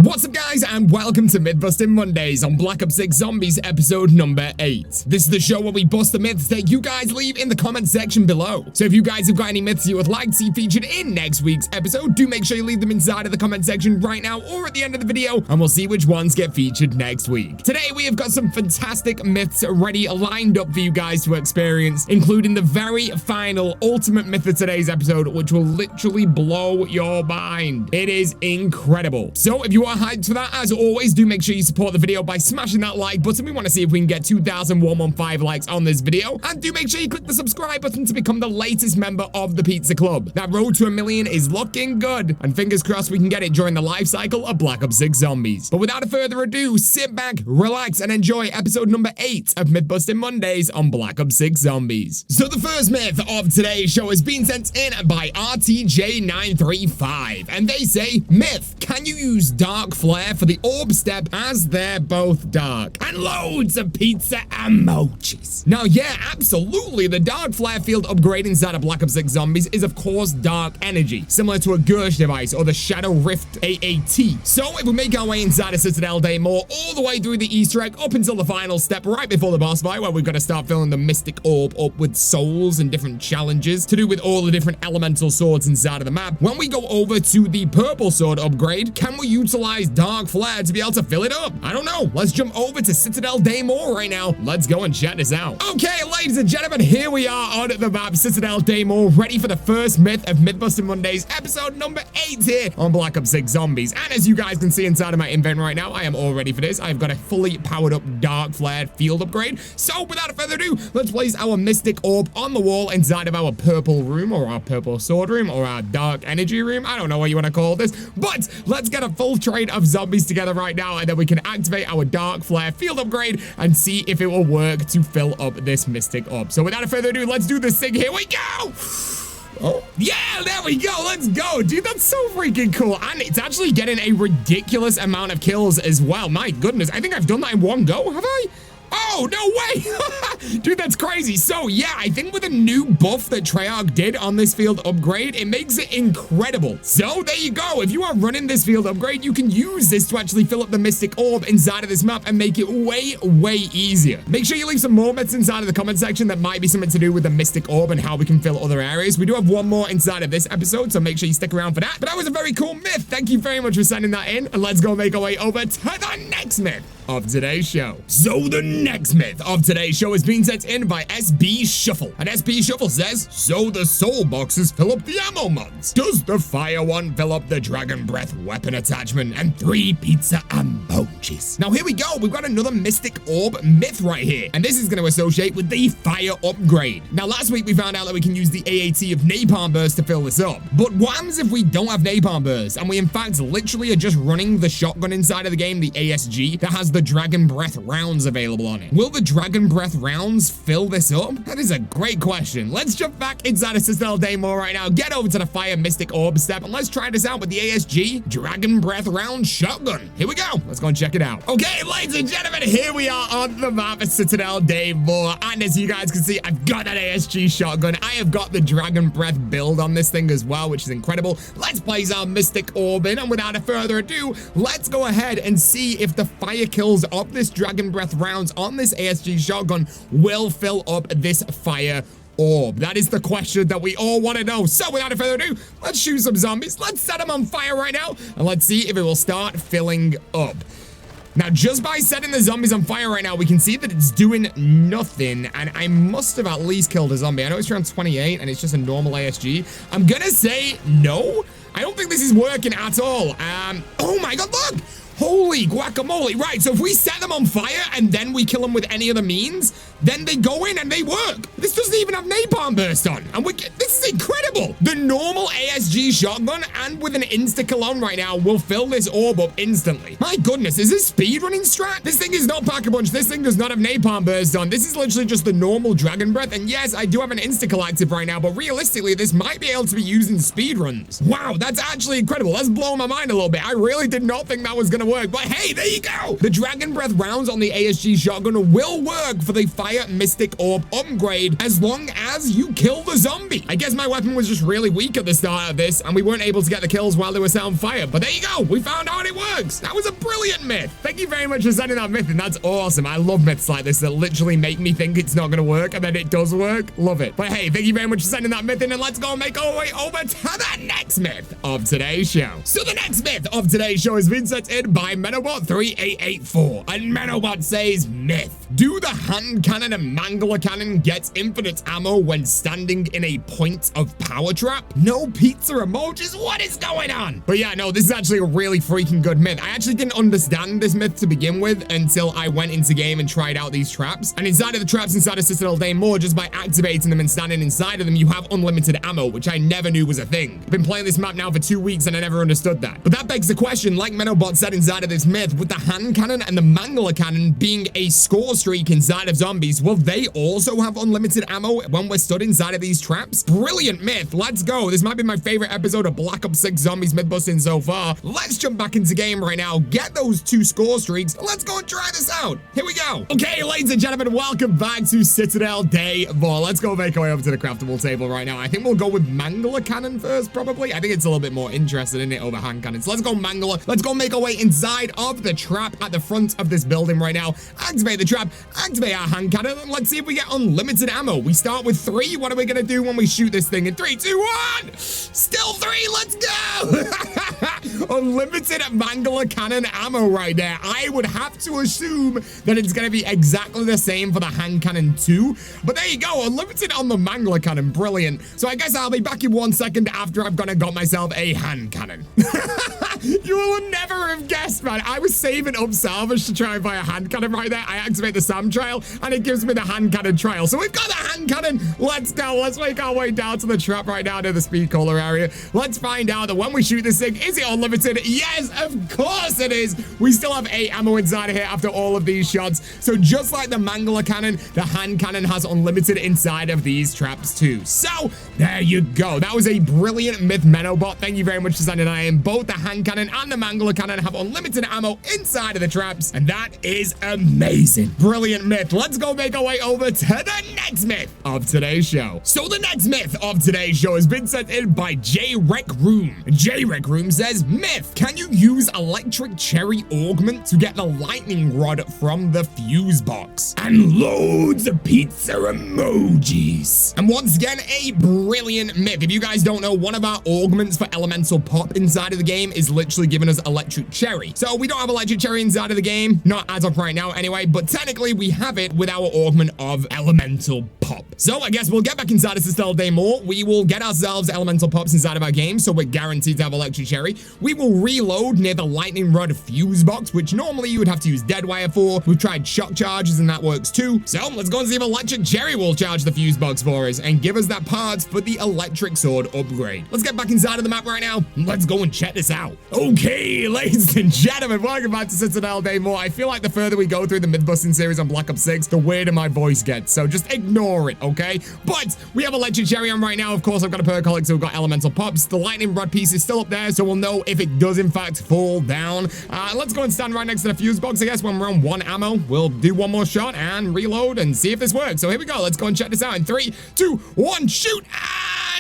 What's up, guys, and welcome to Myth-Busting Mondays on Black Ops 6 Zombies episode number 8. This is the show where we bust the myths that you guys leave in the comment section below. So if you guys have got any myths you would like to see featured in next week's episode, do make sure you leave them inside of the comment section right now or at the end of the video, and we'll see which ones get featured next week. Today, we have got some fantastic myths ready, lined up for you guys to experience, including the very final ultimate myth of today's episode, which will literally blow your mind. It is incredible. So if you are hyped for that, as always, do make sure you support the video by smashing that like button. We want to see if we can get 2,115 likes on this video, and do make sure you click the subscribe button to become the latest member of the Pizza Club. That road to 1 million is looking good, and fingers crossed we can get it during the life cycle of Black Ops 6 Zombies. But without further ado, sit back, relax, and enjoy episode number 8 of Myth-Busting Mondays on Black Ops 6 Zombies. So the first myth of today's show has been sent in by RTJ935, and they say, myth, can you use dark flare for the orb step as they're both dark? And loads of pizza emojis. Now, yeah, absolutely, the dark flare field upgrade inside of Black Ops 6 Zombies is of course dark energy, similar to a Gersh device or the Shadow Rift AAT. So if we make our way inside of Citadelle Day more, all the way through the Easter egg up until the final step right before the boss fight, where we've got to start filling the mystic orb up with souls and different challenges to do with all the different elemental swords inside of the map. When we go over to the purple sword upgrade, can we utilize dark flare to be able to fill it up? I don't know. Let's jump over to Citadelle Day more right now. Let's go and check this out. Okay, ladies and gentlemen, here we are on the map, Citadelle Day more, ready for the first myth of Myth-Busting Mondays, episode number 8 here on Black Ops 6 Zombies. And as you guys can see inside of my inventory right now, I am all ready for this. I've got a fully powered up dark flare field upgrade. So without further ado, let's place our mystic orb on the wall inside of our purple room, or our purple sword room, or our dark energy room. I don't know what you want to call this, but let's get a full train of zombies together right now, and then we can activate our dark flare field upgrade and see if it will work to fill up this mystic orb. So without further ado, let's do this thing. Here we go. Oh, yeah, there we go. Let's go. Dude, that's so freaking cool. And it's actually getting a ridiculous amount of kills as well. My goodness, I think I've done that in one go, have I? Oh, no way. Dude, that's crazy. So, yeah, I think with a new buff that Treyarch did on this field upgrade, it makes it incredible. So, there you go. If you are running this field upgrade, you can use this to actually fill up the mystic orb inside of this map and make it way, way easier. Make sure you leave some more myths inside of the comment section that might be something to do with the mystic orb and how we can fill other areas. We do have one more inside of this episode, so make sure you stick around for that. But that was a very cool myth. Thank you very much for sending that in. And let's go make our way over to the next myth of today's show. So the next myth of today's show is being sent in by SB Shuffle. And SB Shuffle says, so the soul boxes fill up the ammo mods. Does the fire one fill up the dragon breath weapon attachment? And 3 pizza emojis. Now here we go. We've got another mystic orb myth right here. And this is going to associate with the fire upgrade. Now last week we found out that we can use the AAT of napalm burst to fill this up. But what happens if we don't have napalm burst and we in fact literally are just running the shotgun inside of the game, the ASG, that has the dragon breath rounds available on it? Will the dragon breath rounds fill this up? That is a great question. Let's jump back inside of Citadelle Day more right now, get over to the fire mystic orb step, and let's try this out with the ASG dragon breath round shotgun. Here we go. Let's go and check it out. Okay, ladies and gentlemen, here we are on the map of Citadelle Day more, and as you guys can see, I've got that ASG shotgun. I have got the dragon breath build on this thing as well, which is incredible. Let's place our mystic orb in, and without further ado, let's go ahead and see if the fire kills of this dragon breath rounds on this ASG shotgun will fill up this fire orb. That is the question that we all want to know. So without further ado, let's shoot some zombies. Let's set them on fire right now, and let's see if it will start filling up. Now, just by setting the zombies on fire right now, we can see that it's doing nothing, and I must have at least killed a zombie. I know it's around 28, and it's just a normal ASG. I'm gonna say no. I don't think this is working at all. Oh my god, look! Holy guacamole. Right, so if we set them on fire and then we kill them with any other means, then they go in and they work. This doesn't even have napalm burst on. And this is incredible. The normal ASG shotgun and with an insta-kill on right now will fill this orb up instantly. My goodness, is this speedrunning strat? This thing is not Pack-a-Punch. This thing does not have napalm burst on. This is literally just the normal dragon breath. And yes, I do have an insta-kill active right now, but realistically, this might be able to be used in speedruns. Wow, that's actually incredible. That's blowing my mind a little bit. I really did not think that was going to work. But hey, there you go. The Dragon Breath rounds on the ASG shotgun will work for the Fire Mystic Orb upgrade as long as you kill the zombie. I guess my weapon was just really weak at the start of this, and we weren't able to get the kills while they were set on fire. But there you go. We found out it works. That was a brilliant myth. Thank you very much for sending that myth, and that's awesome. I love myths like this that literally make me think it's not going to work, and then it does work. Love it. But hey, thank you very much for sending that myth in, and let's go and make our way over to the next myth of today's show. So the next myth of today's show has been sent in by Menobot3884, and Menobot says, myth. Do the hand cannon and mangler cannon get infinite ammo when standing in a point of power trap? No pizza emojis? What is going on? But yeah, no, this is actually a really freaking good myth. I actually didn't understand this myth to begin with until I went into game and tried out these traps. And inside of the traps inside of Citadelle Daymore, just by activating them and standing inside of them, you have unlimited ammo, which I never knew was a thing. I've been playing this map now for 2 weeks and I never understood that. But that begs the question, like Menobot said inside of this myth, with the hand cannon and the mangler cannon being a score streak inside of zombies, will they also have unlimited ammo when we're stood inside of these traps? Brilliant myth. Let's go. This might be my favorite episode of Black Ops 6 Zombies myth busting so far. Let's jump back into game right now, get those 2 score streaks, and let's go and try this out. Here we go. Okay, ladies and gentlemen, welcome back to Citadelle Daymore. Let's go make our way over to the craftable table right now. I think we'll go with mangler cannon first, probably. I think it's a little bit more interested in it over hand cannon. So let's go mangler. Let's go make our way inside of the trap at the front of this building right now. Activate the trap, activate our hand cannon, and let's see if we get unlimited ammo. We start with 3. What are we gonna do when we shoot this thing in 3, 2, 1? Still 3, let's go! Unlimited mangler cannon ammo right there. I would have to assume that it's gonna be exactly the same for the hand cannon too. But there you go, unlimited on the mangler cannon, brilliant. So I guess I'll be back in 1 second after I've gone and got myself a hand cannon. You will never have guessed, man. I was saving up salvage to try and buy a hand cannon right there. I activate the SAM trial and it gives me the hand cannon trial. So we've got the hand cannon. Let's go. Let's make our way down to the trap right now near the speed caller area. Let's find out that when we shoot this thing, is it unlimited? Yes, of course it is. We still have 8 ammo inside of here after all of these shots. So just like the mangler cannon, the hand cannon has unlimited inside of these traps too. So there you go. That was a brilliant myth, Menobot. Thank you very much for sending that in. Both the hand cannon and the mangler cannon have unlimited ammo inside of the traps, and that is amazing. Brilliant myth. Let's go make our way over to the next myth of today's show. So the next myth of today's show has been sent in by J-Rec Room. J-Rec Room says, myth, can you use electric cherry augment to get the lightning rod from the fuse box? And loads of pizza emojis. And once again, a brilliant myth. If you guys don't know, one of our augments for elemental pop inside of the game is literally giving us electric cherry. So we don't have electric cherry inside of the game, not as of right now anyway, but technically we have it with our augment of elemental pop. So I guess we'll get back inside of Citadelle Daymore. We will get ourselves elemental pops inside of our game, so we're guaranteed to have electric cherry. We will reload near the lightning rod fuse box, which normally you would have to use dead wire for. We've tried shock charges and that works too. So let's go and see if electric cherry will charge the fuse box for us and give us that parts for the electric sword upgrade. Let's get back inside of the map right now. Let's go and check this out. Okay, ladies and gentlemen, welcome back to Citadelle Daymore. I feel like the further we go through the myth-busting series on Black Ops 6, the weirder my voice gets, so just ignore it, okay? But we have electric cherry on right now. Of course, I've got a percolic, so we've got elemental pops. The lightning rod piece is still up there, so we'll know if it does in fact fall down. Let's go and stand right next to the fuse box. I guess when we're on 1 ammo, we'll do 1 more shot and reload and see if this works. So here we go. Let's go and check this out in 3, 2, 1, shoot!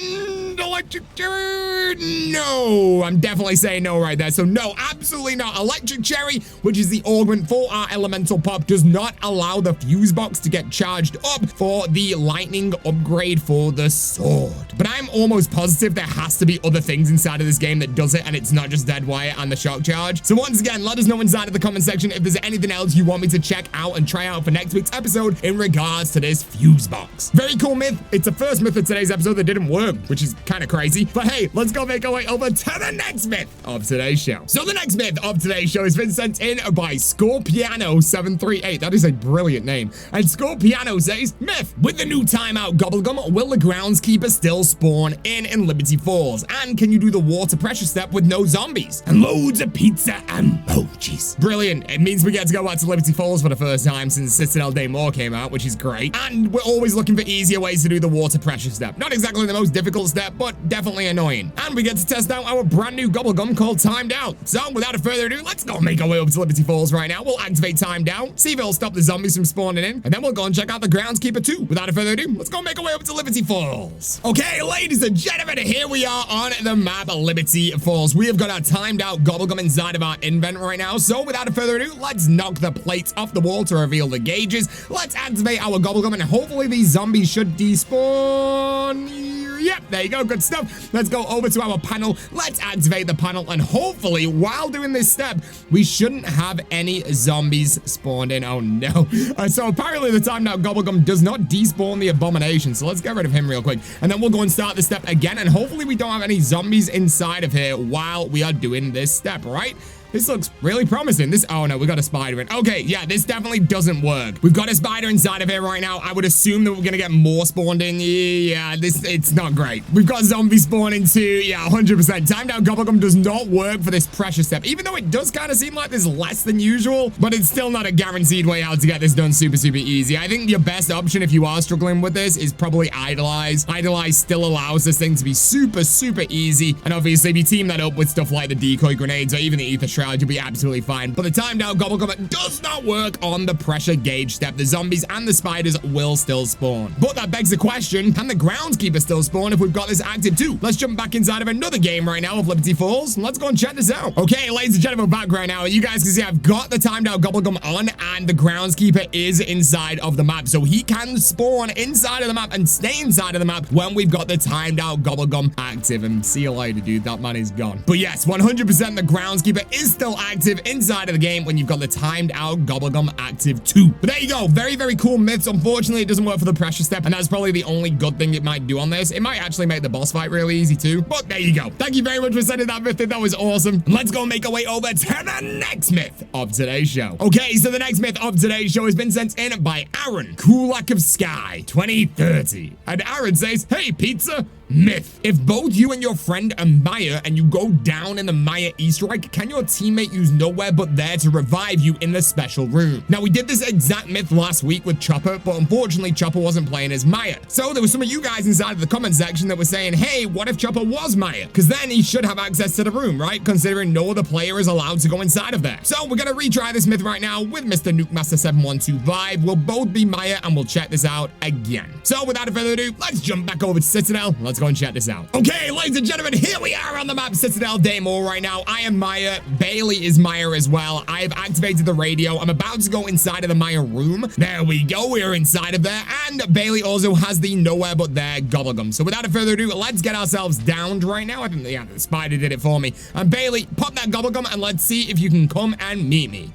And electric cherry. No, I'm definitely saying no right there. So no, absolutely not. Electric cherry, which is the augment for our elemental pop, does not allow the fuse box to get charged up for the lightning upgrade for the sword. But I'm almost positive there has to be other things inside of this game that does it, and it's not just dead wire and the shock charge. So once again, let us know inside of the comment section if there's anything else you want me to check out and try out for next week's episode in regards to this fuse box. Very cool myth. It's the first myth of today's episode that didn't work, which is kind of crazy. But hey, let's go make our way over to the next myth of today's show. So the next myth of today's show has been sent in by Scorpiano738. That is a brilliant name. And Scorpiano says, myth, with the new timeout gobblegum, will the groundskeeper still spawn in Liberty Falls? And can you do the water pressure step with no zombies? And loads of pizza emojis. Brilliant. It means we get to go back to Liberty Falls for the first time since Citadelle Daymore came out, which is great. And we're always looking for easier ways to do the water pressure step. Not exactly the most difficult step, but definitely annoying. And we get to test out our brand new gobblegum called Timed Out. So without further ado, let's go make our way over to Liberty Falls right now. We'll activate Timed Out, see if it'll stop the zombies from spawning in, and then we'll go and check out the groundskeeper too. Without further ado, let's go make our way over to Liberty Falls. Okay, ladies and gentlemen, here we are on the map Liberty Falls. We have got our Timed Out gobblegum inside of our invent right now. So without further ado, let's knock the plates off the wall to reveal the gauges. Let's activate our gobblegum, and hopefully these zombies should despawn. Yep, there you go, good stuff. Let's go over to our panel. Let's activate the panel, and hopefully, while doing this step, we shouldn't have any zombies spawned in. Oh no. So apparently the Timed Out gobblegum does not despawn the abomination. So let's get rid of him real quick, and then we'll go and start the step again, and hopefully we don't have any zombies inside of here while we are doing this step, right? This looks really promising. Oh no, we got a spider in. Okay, yeah, this definitely doesn't work. We've got a spider inside of here right now. I would assume that we're gonna get more spawned in. Yeah, it's not great. We've got zombies spawning too. Yeah, 100%. Timed Out gobblegum does not work for this pressure step, even though it does kind of seem like there's less than usual, but it's still not a guaranteed way out to get this done super easy. I think your best option if you are struggling with this is probably Idolize. Idolize still allows this thing to be super easy, and obviously if you team that up with stuff like the decoy grenades or even the ether shroud, you'll be absolutely fine. But the Timed Out gobblegum does not work on the pressure gauge step. The zombies and the spiders will still spawn. But that begs the question, can the groundskeeper still spawn if we've got this active too? Let's jump back inside of another game right now of Liberty Falls, and let's go and check this out. Okay, ladies and gentlemen, back right now, and you guys can see I've got the Timed Out gobblegum on, and the groundskeeper is inside of the map. So he can spawn inside of the map and stay inside of the map when we've got the Timed Out gobblegum active. And see you later, dude. That man is gone. But yes, 100% the groundskeeper is still active inside of the game when you've got the Timed Out gobblegum active too. But there you go. Very cool myths. Unfortunately, it doesn't work for the pressure step, and that's probably the only good thing it might do on this. It might actually make the boss fight really easy too. But there you go. Thank you very much for sending that myth in. That was awesome. And let's go make our way over to the next myth of today's show. Okay, so the next myth of today's show has been sent in by Aaron, Kulak of Sky 2030. And Aaron says, "Hey, pizza. Myth. If both you and your friend are Maya and you go down in the Maya Easter egg, can your teammate use nowhere but there to revive you in the special room?" Now, we did this exact myth last week with Chopper, but unfortunately, Chopper wasn't playing as Maya. So there were some of you guys inside of the comment section that were saying, hey, what if Chopper was Maya? Because then he should have access to the room, right? Considering no other player is allowed to go inside of there. So we're going to retry this myth right now with Mr. Nukemaster712 We'll both be Maya, and we'll check this out again. So without further ado, let's jump back over to Citadelle. Let's go and check this out. Okay, ladies and gentlemen, here we are on the map Citadelle Day More right now. I am Maya. Bailey is Maya as well. I have activated the radio. I'm about to go inside of the Maya room. There we go. We're inside of there. And Bailey also has the nowhere but there gobblegum. So without further ado, let's get ourselves downed right now. I think, yeah, the spider did it for me. And Bailey, pop that gobblegum and let's see if you can come and meet me.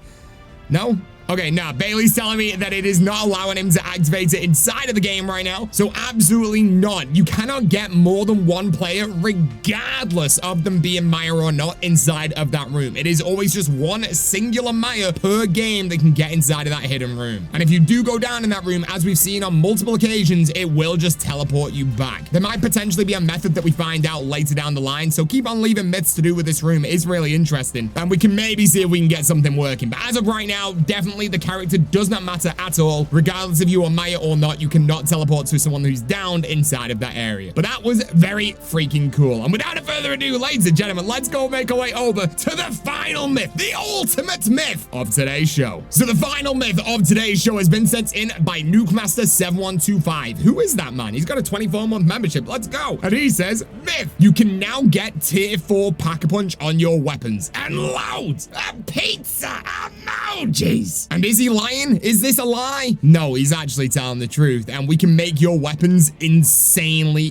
No? Okay, nah, Bailey's telling me that it is not allowing him to activate it inside of the game right now. So absolutely not. You cannot get more than one player, regardless of them being Maya or not, inside of that room. It is always just one singular Maya per game that can get inside of that hidden room. And if you do go down in that room, as we've seen on multiple occasions, it will just teleport you back. There might potentially be a method that we find out later down the line. So keep on leaving myths to do with this room. It is really interesting. And we can maybe see if we can get something working. But as of right now, definitely the character does not matter at all. Regardless if you are Maya or not, you cannot teleport to someone who's downed inside of that area. But that was very freaking cool. And without further ado, ladies and gentlemen, let's go make our way over to the final myth, the ultimate myth of today's show. So the final myth of today's show has been sent in by Nukemaster712 Who is that man? He's got a 24-month membership. Let's go. And he says, myth, you can now get tier 4 Pack-a-Punch on your weapons. And loads of pizza emojis. And is he lying? Is this a lie? No, he's actually telling the truth. And we can make your weapons insanely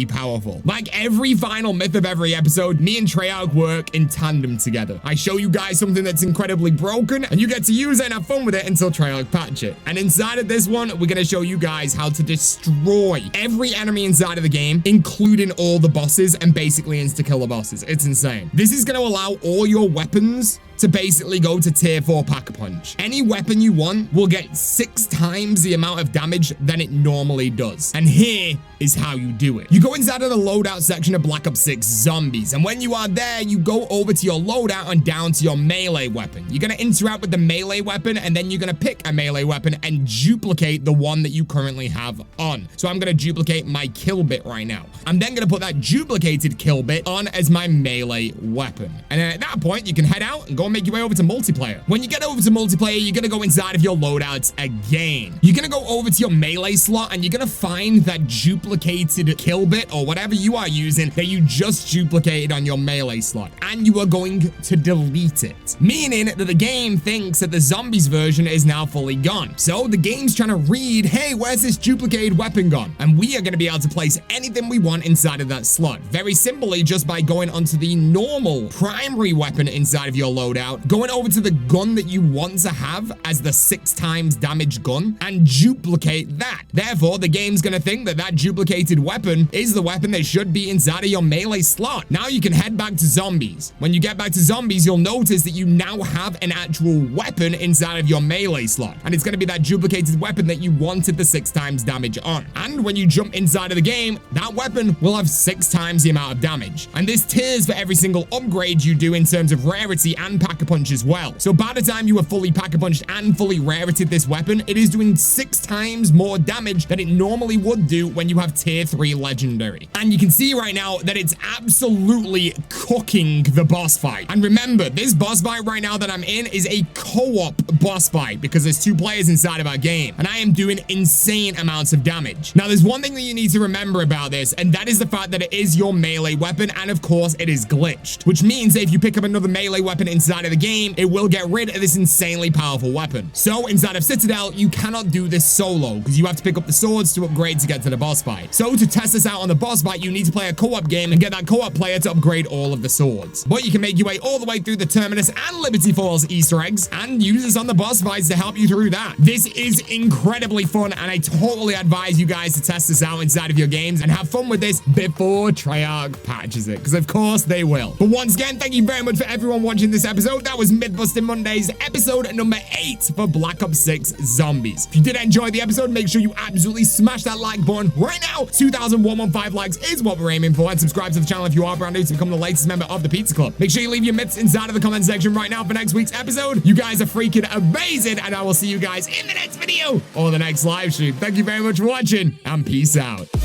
powerful. Like every final myth of every episode, me and Treyarch work in tandem together. I show you guys something that's incredibly broken, and you get to use it and have fun with it until Treyarch patch it. And inside of this one, we're gonna show you guys how to destroy every enemy inside of the game, including all the bosses, and basically insta-kill the bosses. It's insane. This is gonna allow all your weapons to basically go to tier 4 Pack-a-Punch. Any weapon you want will get 6 times the amount of damage than it normally does. And here is how you do it. You go inside of the loadout section of Black Ops 6 Zombies, and when you are there, you go over to your loadout and down to your melee weapon. You're gonna interact with the melee weapon, and then you're gonna pick a melee weapon and duplicate the one that you currently have on. So I'm gonna duplicate my kill bit right now. I'm then gonna put that duplicated kill bit on as my melee weapon. And then at that point, you can head out and go and make your way over to multiplayer. When you get over to multiplayer, you're gonna go inside of your loadouts again. You're gonna go over to your melee slot, and you're gonna find that duplicated kill bit or whatever you are using that you just duplicated on your melee slot, and you are going to delete it, meaning that the game thinks that the zombies version is now fully gone. So the game's trying to read, hey, where's this duplicated weapon gone? And we are going to be able to place anything we want inside of that slot, very simply just by going onto the normal primary weapon inside of your loadout, going over to the gun that you want to have as the 6 times damage gun, and duplicate that. Therefore, the game's going to think that that duplicated weapon is the weapon that should be inside of your melee slot. Now you can head back to zombies. When you get back to zombies, you'll notice that you now have an actual weapon inside of your melee slot, and it's going to be that duplicated weapon that you wanted the 6 times damage on. And when you jump inside of the game, that weapon will have 6 times the amount of damage. And this tiers for every single upgrade you do in terms of rarity and Pack-a-Punch as well. So by the time you have fully Pack-a-Punched and fully rarited this weapon, it is doing 6 times more damage than it normally would do when you have tier 3 legendary. And you can see right now that it's absolutely cooking the boss fight. And remember, this boss fight right now that I'm in is a co-op boss fight because there's 2 players inside of our game, and I am doing insane amounts of damage. Now, there's one thing that you need to remember about this, and that is the fact that it is your melee weapon, and of course, it is glitched, which means that if you pick up another melee weapon inside of the game, it will get rid of this insanely powerful weapon. So inside of Citadelle, you cannot do this solo because you have to pick up the swords to upgrade to get to the boss fight. So to test this out on the boss fight, you need to play a co-op game and get that co-op player to upgrade all of the swords. But you can make your way all the way through the Terminus and Liberty Falls Easter eggs and use this on the boss fights to help you through that. This is incredibly fun, and I totally advise you guys to test this out inside of your games and have fun with this before Treyarch patches it, because of course they will. But once again, thank you very much for everyone watching this episode. That was Mythbusting Mondays, episode number 8 for Black Ops 6 Zombies. If you did enjoy the episode, make sure you absolutely smash that like button right now. 2,115 likes is what we're aiming for, and subscribe to the channel if you are brand new to become the latest member of the Pizza Club. Make sure you leave your myths inside of the comment section right now for next week's episode. You guys are freaking amazing, and I will see you guys in the next video or the next live stream. Thank you very much for watching, and peace out.